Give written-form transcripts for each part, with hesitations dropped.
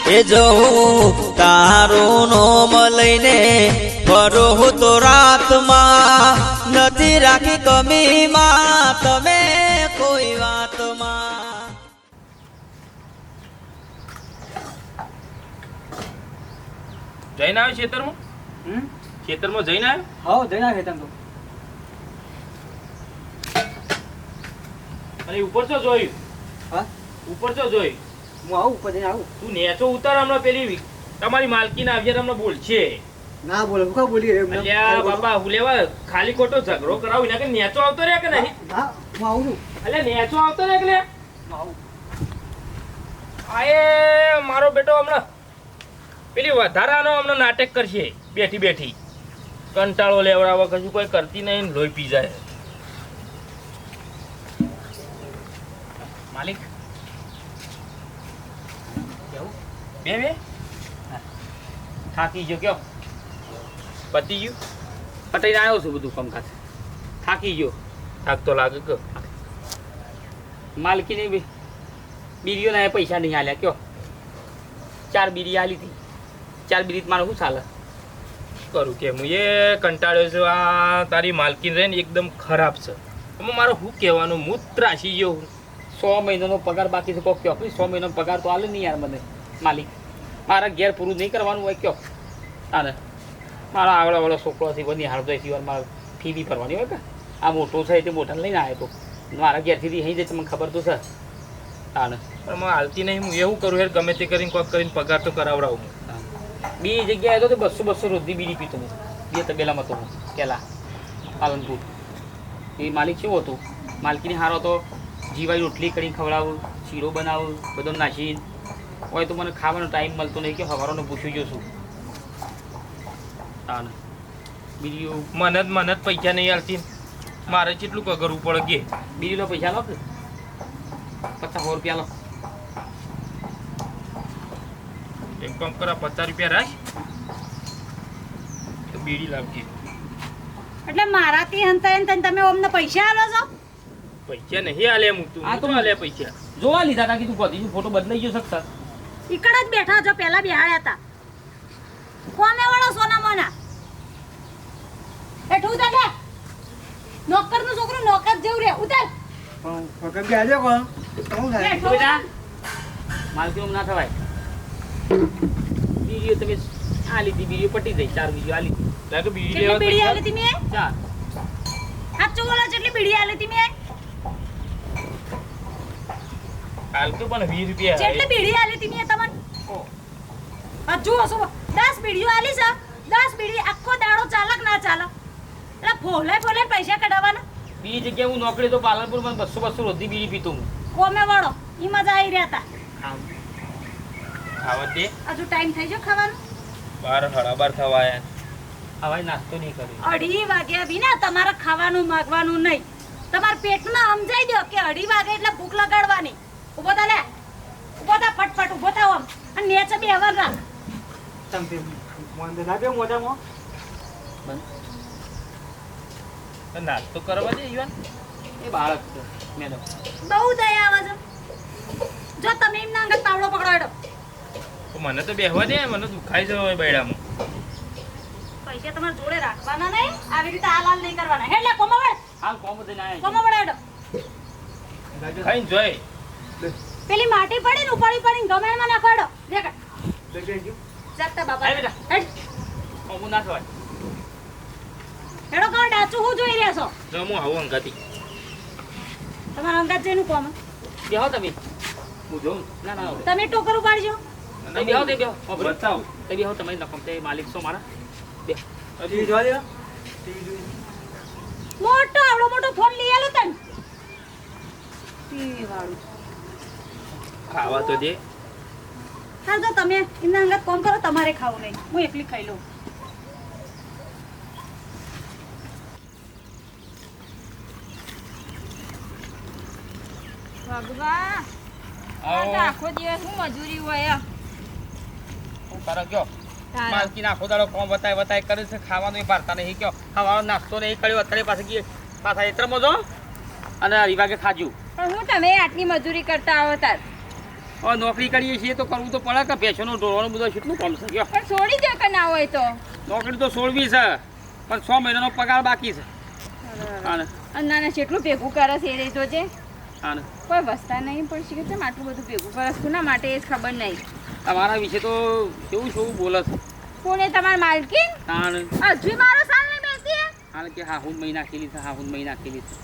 એ જવું તારું નોમ લઈને ફરો તો રાતમાં નથી રાખી કમીમાં તમે કોઈ વાતમાં. જઈને આવ્યો ખેતરમાં? ખેતરમાં જઈને આવ્યો? હા જઈને આવ્યો ખેતરમાં. અને ઉપર તો જોયું? હા ઉપર તો જોયું? હું આવું ઉપર જઈને આવું. તું નેચો ઉતાર હમણાં પેલી તમારી માલકીને આવીને હમણાં બોલશે. ના બોલે હું કા બોલી રહ્યો અલ્યા બાપા હું લેવા ખાલી ખોટો ઝઘડો કરાવું ના કે નેચો આવતો રે કે નહીં? હા હું આવું છું. અલ્યા નેચો આવતો રે કે લે? હું આવું. આયે મારો બેટો હમણાં પેલી વધારાનો હમણાં નાટક કરશે બેઠી બેઠી. કંટાળો લેવડાવે કશું કોઈ કરતી નહીં, લોહી પી જાય. માલિક બે બે થાકી ગયો કયો? પતી ગયું? પટાઈને આવ્યો છું બધું કામકાજ. થાકી ગયો? થાક તો લાગે કે માલકીની બીડીઓના પૈસા નહીં આલ્યા કયો? 4 બીડી આલી હતી. 4 બીડી મારે શું ચાલે? કરું કે હું એ કંટાળ્યો છું. આ તારી માલકીન રહે ને એકદમ ખરાબ છે. એમાં મારે શું કહેવાનું? હું ત્રાસી ગયો. 100 મહિનાનો પગાર બાકી છે કોક કયો? 100 મહિનાનો પગાર તો આલે નહીં યાર મને માલિક. મારા ઘેર પૂરું નહીં કરવાનું હોય કયો? તાને મારા આવડાવાળો છોકરોથી બધી હાર જાય સિવાય મારે ફી બી ભરવાની હોય કે? આ મોટો છે તે મોટાને લઈને આવ્યો તો મારા ઘેરથી અહીં જાય મને ખબર તો છે. તાને પણ મને હાલતી નહીં. હું એવું કરું યાર ગમે તે કરીને કોક કરીને પગાર તો કરાવડાવું. બીજી જગ્યાએ તો 200 રોજની બીડી પીતો હું. 2 તબેલામાં તો હું પહેલાં પાલનપુર. એ માલિક કેવો હતો? માલકીને હારો તો જીવાઈ રોટલી કરી ખવડાવું, શીરો બનાવું, બધો નાખી હોય તો મને ખાવાનો ટાઈમ મળતો નહીં કે હવારોને પૂછ્યું જોશું. તાને બીડીઓ મને જ પૈસા નહીં હાલતી. મારે કેટલું કરવું પડે કે બીડીનો પૈસા લો કે 50 રૂપિયા લો. એક કામ કરા 50 રૂપિયા રાખ તો બીડી લાવજે. એટલે મારાથી હંતાઈને તમે અમને પૈસા આલો છો? પૈસા નહીં હાલે હું તું આ તો હાલે પૈસા જોવા લીધા હતા કે તું ગોધી ફોટો બદલાઈ ગયો શકતા. ઈકડ જ બેઠા છો, પહેલા બેહાડ્યા હતા. કોમે વળો સોના મોના એઠું ઉતાર લે. નોકરનું છોકરું નોકર જેવું રે. ઉતાર પકડ કે આજે કોણ શું થાય બેઠો. બેટા? માલકીનો ના થવાય. બીડીઓ તમે આ લીધી બીડીઓ પટી જાય. 4 બીડીઓ આ લીધી. લાગે બીડી કેટલી લેવા બીડી પૈસા? આલી તી મેં? 4 સાચું બોલો, કેટલી બીડી આલી તી મેં? હાલ તો પણ 20 રૂપિયા કેટલી બીડી આલી તી મેં તમને? હજુ હશું 10 બીડીઓ આલી છે. 10 બીડી આખો દાડો ચાલક ના ચાલે? એટલે ફોલે પૈસા કઢાવવાના. બીજી જગ્યાએ હું નોકરી તો પાલનપુરમાં 200 રોજની બીડી પીતો હું. કોમે વળો ઈ મજા આવી રહ્યા હતા. ખાવા દે. હજુ ટાઈમ થઈ ગયો ખાવાનો. 12 થવા આયા. હવાઈ નાસ્તો નહીં કર્યો. 2:30 વાગ્યા વિના તમારે ખાવાનું માંગવાનું નહીં. તમારા પેટમાં સમજાઈ દો કે 2:30 વાગે એટલે ભૂખ લગાડવાની. ઉભો થા લે, ઉભો થા, ફટફટ ઉભો થા આમ અને નેચે બે હવર રાખ. તમતે મોંદે ના બે મોઢામાં તો નાસ્તો કરવા દે ઈવાન. એ બાળક છે મેડમ. બહુ દયા આવે છે. જો તમે એમના અંગત તાવડો પકડાડો. તો મને તો બેહવા દે. મને દુખાય છે હવે બૈડામાં. પૈસા તમારા જોડે રાખવાના નહીં. આવી રીતે હાલ નહીં કરવાના. હેડલે કોમા વળ, હાલ કોમ દઈને આયા કોમા વળાડો. ખાઈને જોઈ. પેલી માટી પડી ને ઉપાડી પડીને ગમેણમાં નાખવાડો. દેખ છે. જાગતા બાબા. આય બેટા. હેડ કોમ ના થવાય. હેડો કોણ ડાચું હું જોઈ રહ્યા છો? જો હું આવું અંગાતી. તમારા અંગત જેનું કોમ. બેહો તમે. હું જોઉં. ના ના તમે ટોકર ઉપાડજો. તમે બેહો તે બેહો. બતાવ. તે બેહો તમે નકમ તે માલિક છો મારા. બેહો. હજી જોવા દે. મોટો આવડો મોટો ફોન લઈ આલો તને. ઈ વાળું. ખાવા તો દે. હાલ તો તમે એમના અંગત કોમ કરો. તમારે ખાવું નહીં, હું એકલી ખાઈ લઉં. ભગવા આવો. આખો દિવસ હું મજૂરી હોય હું કરે કયો? તારા. માલકીને આખો દાડો કોમ બતાય કરે છે. ખાવાનું ય પારતા નહીં કયો. ખાવાનો નાસ્તો નહીં કર્યો. અત્યારે પાછા એત્રમાં જો અને વિભાગે ખાજુ. પણ હું તમે આટલી મજૂરી કરતા આવો તાર હવે નોકરી કરીએ છીએ તો કરવું તો પડે કે પેશનો ઢોળવાનું બધું કેટલું કામ છે કયો? પણ છોડી દો કે ના હોય તો. નોકરી તો છોડવી છે પણ 6 મહિનાનો પગાર બાકી છે. હા અને નાના જેટલું ભેગું કરે છે એ રહી જોજે. હા કોઈ વસ્તા નહીં પણ શીખે છે આટલું બધું ભેગું કરે છે કોના માટે એ જ ખબર નહીં. તમારા વિશે તો કેવું શું બોલે છે? કોને તમારી માલકીન તાણ હજુ મારો સાલ નહીં બેસતી હે? હાલ કે હા હું મહિના ખેલી છે, હા હું મહિના ખેલી છે.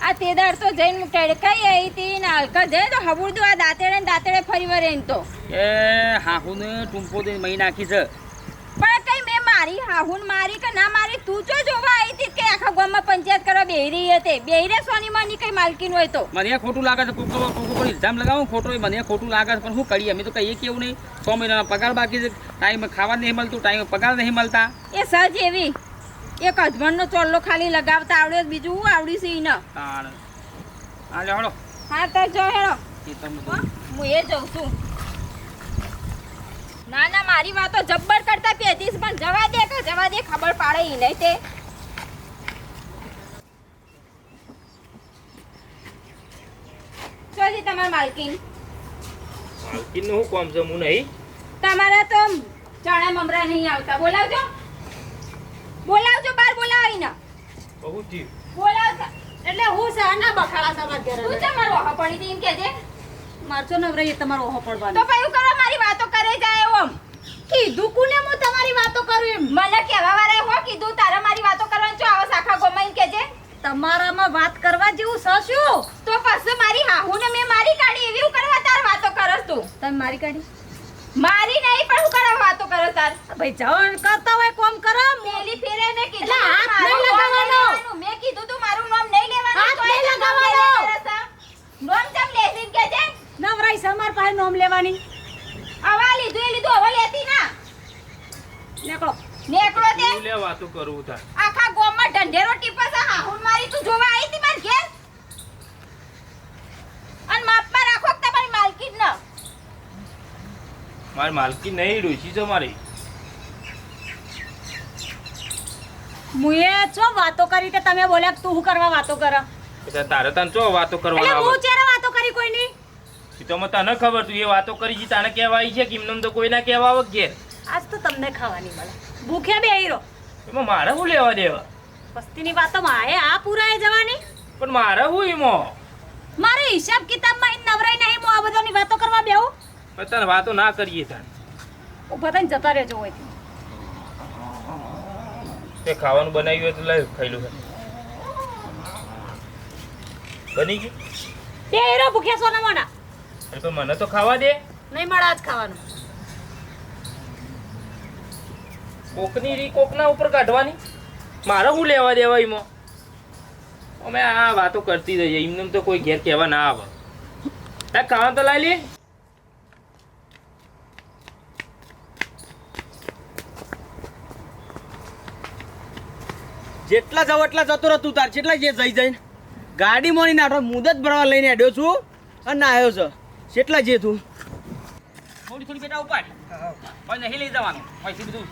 આ તેદાર તો જઈને ટડકાઈ આવી હતી ને હલકા જઈ તો હબુડ દો આ દાંતેડે ને દાંતેડે ફરી વળે એમ તો. એ હાહુને ટૂંપો દઈને મહી નાખી છે. પણ કઈ મેં મારી હાહુન મારી કે ના મારી તું જો જોવા આવી હતી કે આખા ગામમાં પંચાયત કરવા બેહી રહી હતી બેહી રે સોની માની કઈ માલકીન હોય તો. મને ખોટું લાગે છે કોકો પર ઇલ્ઝામ લગાવું ખોટો મને ખોટું લાગે છે પણ શું કરીએ અમે તો કહીએ કેવું નહીં 6 મહિનાનો પગાર બાકી છે ટાઈમે ખાવા નહીં મળતું ટાઈમે પગાર નહીં મળતા. એ સજ એવી એક હસબન્ડનો ચોલ્લો ખાલી લગાવતા આવડે બીજું શું આવડી છે એને. તાણ હાલે હળો હા તો જો હેડો એ તમે હું એ જઉં છું. ના ના મારી વાતો જબ્બર કરતા પેતીશ પણ જવા દે કે જવા દે ખબર પાડે ઈ નહીં તે. ચોજી તમાર માલકીન માલકીનનું શું કામ છે હું નહીં? તમારા તો ચણા મમરા નહીં આવતા બોલાવજો બોલાવજો બાર બોલાવીને બહુ થયું. બોલાવજો. એટલે હું છે ના બખાડા સમાજ ઘરે તું તમારો ઓહો પડી હતી એમ કહેજે. મારચો નવરાઈ તમારો ઓહો પડવાનો તો કયું કરવા મારી વાતો કરે જાય એમ કીધું કુને હું તમારી વાતો કરું એમ મને કહેવા વાળા હો કીધું તારે મારી વાતો કરવાનું છો આવો શાખા ગોમાઈને કહેજે. તમારામાં વાત કરવા જેવું છે શું? તો પછી મારી હાહુને મેં મારી કાઢી એવી હું કરવા તાર વાતો કરસ તું? તમે મારી કાઢી મારી નહીં પણ હું કરવા વાતો કરો તાર? ભાઈ જવાન કરતા હોય કોમ કરો પેલી ફેરે મેં કીધું એટલે હાથ મારું નહીં નામ લગાવવાનો. લેવાનું. મેં કીધું તું મારું નામ નહીં લેવાનું હાથ તોય નહીં તું નામ લગાવવાનો. લેવા કરે છે. નામ ચમ લેસીન કહેજે. નવરાઈ છે અમાર પાસે નોમ લેવાની હવા લીધું એ લીધું હવે લેતી ના નીકળો નેકળો તે હું લે વાતો કરું તાર. આખા ગામમાં ઢંઢેરો ટીપસ હાહુન મારી તું જોવા આવી હતી માર ઘેર અને માપમાં રાખો કે તમારી માલકીન ન મારી માલકી નહીં ડોશી છે મારી. મુએ ચો વાતો કરી તે તમે બોલ્યા કે તું હું કરવા વાતો કર એટલે તારે તને ચો વાતો એટલે કરવાનો હું આવે? ચેરે વાતો કરી કોઈની એ તો મને તને ખબર તું એ વાતો કરી છે તાને કહેવાય છે કે એમને તો કોઈ ના કહેવા આવે ઘેર. આજ તો તમને ખાવાની મળે ભૂખ્યા બેહી રહો એમાં મારે શું લેવા દેવા? વસ્તીની વાતોમાં આયે આ પુરાય જવાની પણ મારે શું એમાં? મારે હિસાબ કિતાબમાં ઈ નવરાઈ નહીં હું આ બધાની વાતો કરવા બેહું પણ તને વાતો ના કરીએ તાને. ઉભા થઈને જતા રહેજો હોય તે ખાવાનું બનાવ્યું હોય તો લઈ ખાઈ લો. બની ગયું? બેહી રહો ભૂખ્યા સોના મોના અરે પણ મને તો ખાવા દે. નહીં મળે આજ ખાવાનું કોકની રી કોકના ઉપર કાઢવાની મારે શું લેવા દેવા એમાં? અમે આ વાતો કરતી રહીએ એમને તો કોઈ ઘેર કહેવા ના આવે. ખાવાનું તો લાવી લે. જેટલા જાવ એટલા જતો રહો તું તાર જેટલા જે જઈ જઈને ગાડી મોની નાઠો મુદત ભરવા લઈને આડ્યો છું અને ના આવ્યો છે જેટલા જે તું થોડી થોડી બેટા ઉપાડ પણ નહીં લઈ જવાનું પૈસા બધું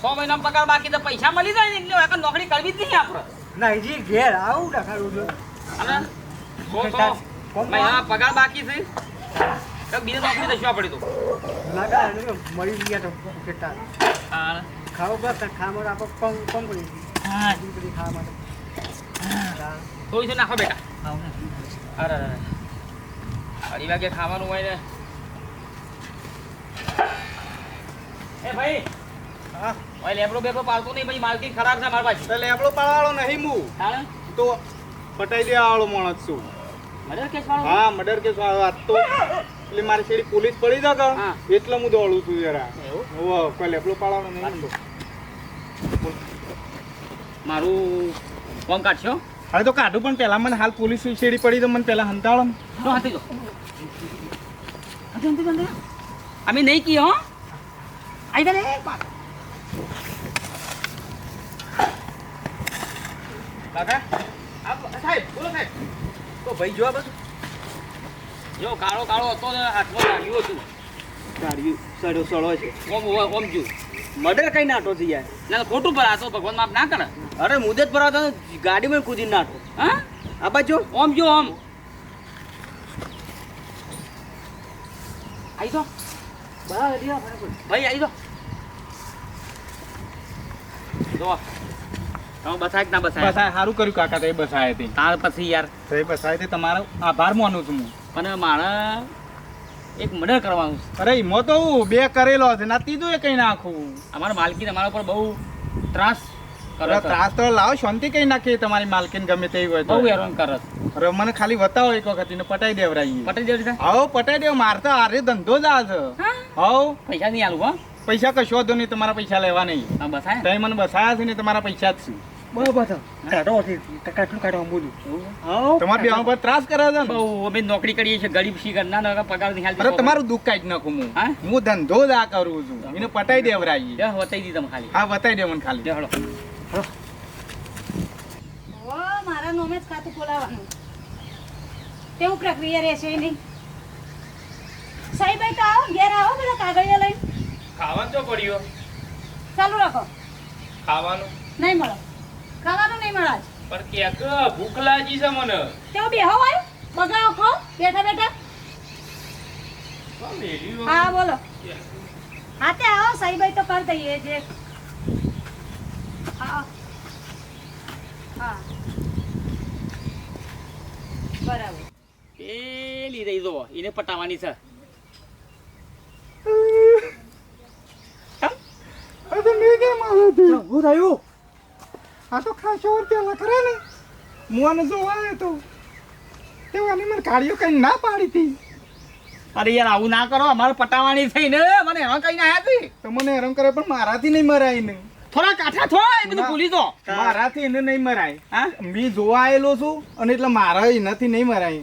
6 મહિનાનો પગાર બાકી તો પૈસા મળી જાય ને એટલે હવે નોકરી કરવી જ નહીં આપણે. નાઈજી ઘેર આવું ડખાડું છું અને 6 મહિનાનો પગાર બાકી છે તો બીજી નોકરી દઈશું આપણે તો. લાગા મળી ગયા તો કેટલા હા ખાવ બસ ખાવા માટે આપણે કમ કરી હા બધી ખાવા માટે થોડી નાખો બેટા. ખાવ ને અરે અઢી વાગે ખાવાનું હોય ને. એ ભાઈ હા ઓય લેબડો બેબડો પાડતો નહીં પછી માલકી ખરાબ છે મારા પાસે. એટલે લેબડો પાડવાળો નહીં હું હા તો પટાઈ દેવાવાળો માણસ છું મર્ડર કેસ વાળો? હા મર્ડર કેસ વાળો આજ તો એટલે મારી છેડી પોલીસ પડી જાય કે હા. એટલે હું દોડું છું જરા એવું? હોવ કોઈ લેબડો પાડવાનો નહીં તો મારું કોમ કાઢશો? હવે તો કાઢું પણ પહેલા મને હાલ પોલીસ છેડી પડી તો મને પહેલા હંતાળો ને. જો હાથી જો હાથી હાથી અમે નહીં કી હો આઈ દે કાકા સાહેબ બોલો સાહેબ તો ભાઈ જોવા બધું જો કાળો કાળો હતો ને હાથમાં લાગ્યું હતું. ગાડી સડો સડો છે ઓમ જો મર્ડર કઈ નાટો છે યાર ના ખોટું પર આ તો ભગવાન માફ ના કરે. અરે મુદત ભરવા તો ગાડીમાં કૂદીને નાટો હા આ બાજુ ઓમ જો ઓમ આવી જાઓ ભાઈ આવી જાઓ જો તમે બસાય કે ના બસાય બસાય સારું કર્યું કાકા તે બસાય તે તાર પછી યાર તે બસાય તે તમારો આભાર માનું છું હું. પણ મારે એક મર્ડર કરવાનું છે અરે એમાં તો હું 2 કરેલો છે ના ત્રીજું એ કઈ નાખું. અમારા માલકીને અમારા પર બહુ ત્રાસ કરે અરે છે. ત્રાસ તો લાવો શાંતિ કઈ નાખીએ તમારી માલકીન ગમે તેવી હોય તો. બહુ હેરાન કરે છે. અરે મને ખાલી બતાવો એક વખત એને પટાઈ દેવરાઈએ. પટેલ જેવી રીતે આવો પટાઈ દેવ મારતો આરે ધંધો જ આ છે. હા હાઉ પૈસા નહીં આલું હો પૈસા કશો વાંધો નહીં તમારા પૈસા લેવા નહીં. આ બસાય તમે મને બસાયા છે ને તમારા પૈસા જ છે. તમારા બે પર ત્રાસ કરે છે ને. બહુ અમે નોકરી કરીએ છીએ ગરીબ છીએ ઘરના ને પગાર નહીં અરે હાલતી તમારું દુઃખ કાઢી નાખું હું. હા? હું ધંધો જ આ કરું છું એને પટાઈ દેવરાઈએ. બતાવી દી તમે ખાલી હા બતાવી દે મને ખાલી. હળો ઓ મારા નોમે જ ખાતું ખોલાવાનું તેવું પ્રક્રિયા રહેશે નહીં સાહેબ તો આવો ઘેર આવો બધા કાગળિયા લઈને ખાવાનું તો પડ્યો ચાલુ રાખો ખાવાનું નહીં મળે ખાવાનું નહીં મળે આજ. પણ ક્યાંક ભૂખ લાગી છે મને તેવું બેહો હોય બગાવો ખો બેઠા બેઠા હા બોલો હા તે આવો સાહેબ તો કરી દઈએ જે હા હા બરાબર પેલી રહી જો એને પટાવાની છે આ તો નહીં કેમ આવે તે? હું થયું આ તો ખાસો વાર પેલા કરે ને હું આને જોવા આવ્યો તો તેવાની મને ગાડીઓ કઈ ના પાડી હતી. અરે યાર આવું ના કરો અમારે પટાવાની થઈ ને મને એમાં કઈ ના હતી તો મને હેરાન કરે પણ મારાથી નહીં મરાય ને. થોડા કાઠા થોડા એ બધું ના. ભૂલી દો મારાથી એને નહીં મરાય. હા મેં જોવા આવેલો છું અને એટલે મારા એનાથી નહીં મરાય.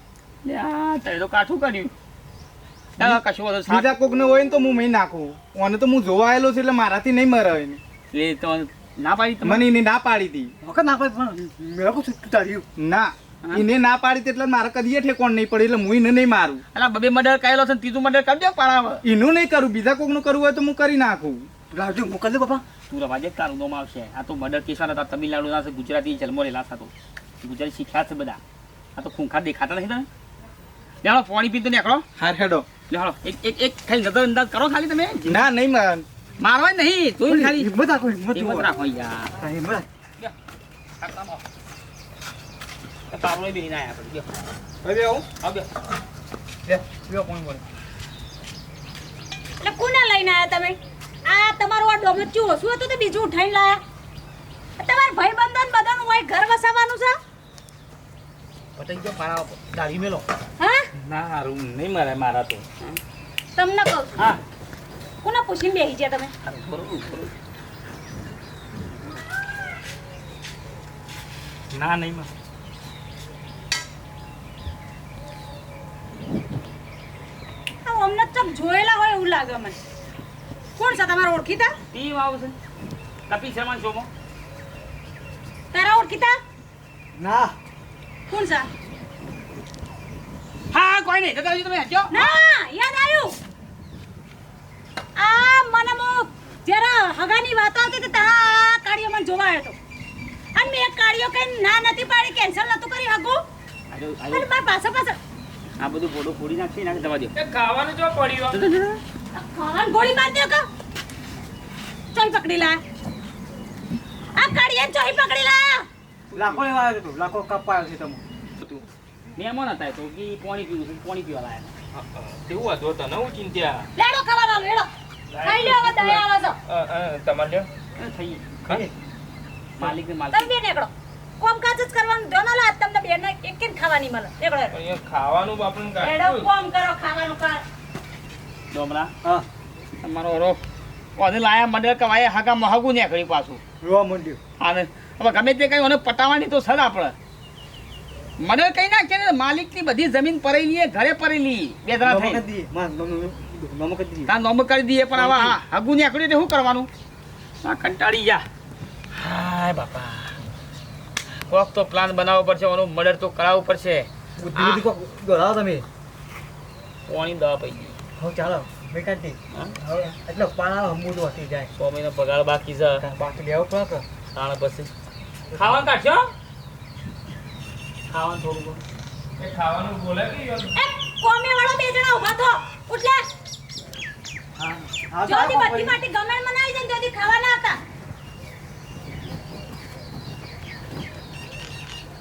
તે તો કાઠું કર્યું ચાલો કશું વાંધો નહીં. બીજા કોકને હોય ને તો હું મેં નાખું અને તો હું જોવા આવેલો છું એટલે મારાથી નહીં મરાય ને. એટલે તો ના પાડી તમે મને એને ના પાડી હતી. ના એને ના પાડી હતી એટલે મારે કદી ઠેકોણ નહીં પડે એટલે હું એને નહીં મારું. અલા બબે મર્ડર કરેલો છે ને ત્રીજું મર્ડર કરી દો પાડા એનું નહીં કરું બીજા કોકનું કરવું હોય તો હું કરી નાખું. તું રવાજે તારું નામ આવશે આ તો મર્ડર કેસ વાળા હતા તમિલનાડુના છે ગુજરાતી જન્મ રહેલા હતા તો ગુજરાતી શીખ્યા છે બધા આ તો ખૂંખાર દેખાતા નથી તમે લેહાડો પાણી પીતો નીકળો હાર હેડો. લેહાડો એક ખાલી નજર અંદાજ કરો ખાલી તમે ના નહીં માર. મારવા જ નહીં જોઈને ખાલી હિંમત રાખો યાર તારો બી ના આપણે ગયો હવે આવું. આવ્યો એટલે કોને લઈને આયા તમે આ તમારું આ ડોમચ્યું ઓછું હતું તો બીજું ઉઠાઈને લાયા તમારા ભાઈ બંધન બધાનું હોય ઘર વસાવાનું છે પટાઈ ગયો પાડા દાઢી મેલો હા ના હારું નહીં મારે મારા તો તમને કહું છું હા કોને પૂછીને બેસી ગયા તમે બરોબર ના નહીં માં આ અમને ચક જોયેલા હોય એવું લાગે મને કોણ છે તમારા ઓળખીતા ટીમ આવશે કપિલ શર્મા શોમાં તારા ઓળખીતા ના કોણ છે હા કોઈ નહીં જતા રહેજો તમે હજો ના યાદ આવ્યું આ મને મો જરા હગાની વાત આવતી હતી ત્યાં આ કાળિયો મને જોવા આવ્યો હતો અને મેં એક કાળિયો કઈ ના નથી પાડી કેન્સલ નતું કરી હગું અને મારા પાછળ આ બધું ફોટો ફોડી નાખી નાખી દવા દો એ ખાવાનું જો પડ્યો ખાવાનું ગોળી માર દો કા ચોઈ પકડી લા આ કાળિયા ચોઈ પકડી લા લાખો લેવા આવ્યો હતો લાખો કપાયો છે તમે મહેમાન હતા તો કે પાણી પીવું છે પાણી પીવા લાયા તેવું હતો તને હું ચિંત્યા લેડો ખાવાનો લેડો ખાઈ લ્યો હવે દયા આવે છે તમારે થઈ ખાઈ માલિક ને તમે માલિક બે નીકળો કોમ કાજ જ કરવાનું જો ના લા તમને બે ને એક એક ખાવાની મળે નીકળો અહીંયા ખાવાનું આપણને લેડો કોમ કરો ખાવાનું કર ડોમરા હા તમારો રો કોને લાયા મંડળ કવાય હાગા મહાગુ નીકળી પાછું રોવા માંડ્યો અને હવે ગમે તે કઈ મને પટાવાની તો સર આપણે મંડળ કઈ ના કે માલિકની બધી જમીન પરેલી છે ઘરે પરેલી બે જણા થઈ નમક દી તાર નોમ કરી દઈએ પણ હવે હાગુ નીકળ્યું એટલે શું કરવાનું આ કંટાળી જા હાય બાપા કોક તો પ્લાન બનાવવો પડશે ઓનું મર્ડર તો કરાવવું પડશે બુદ્ધિ બુદ્ધિ કોક દોડાવો તમે કોની દવા પડી ગઈ હવે ચાલો મેં કાઢી હા? હવે એટલે પાણા હમું હતી જાય 100 મહિનો પગાર બાકી છે બાકી લેવું પડે કે તાણ પછી ખાવાનું કાઢશો ખાવાનું થોડું એ ખાવાનું બોલે કે એ કોમે વાળો બે જણા ઊભા થો ઉઠ લે હા, જો તારા તી પપ્પા બધી માટી ગમેણ માં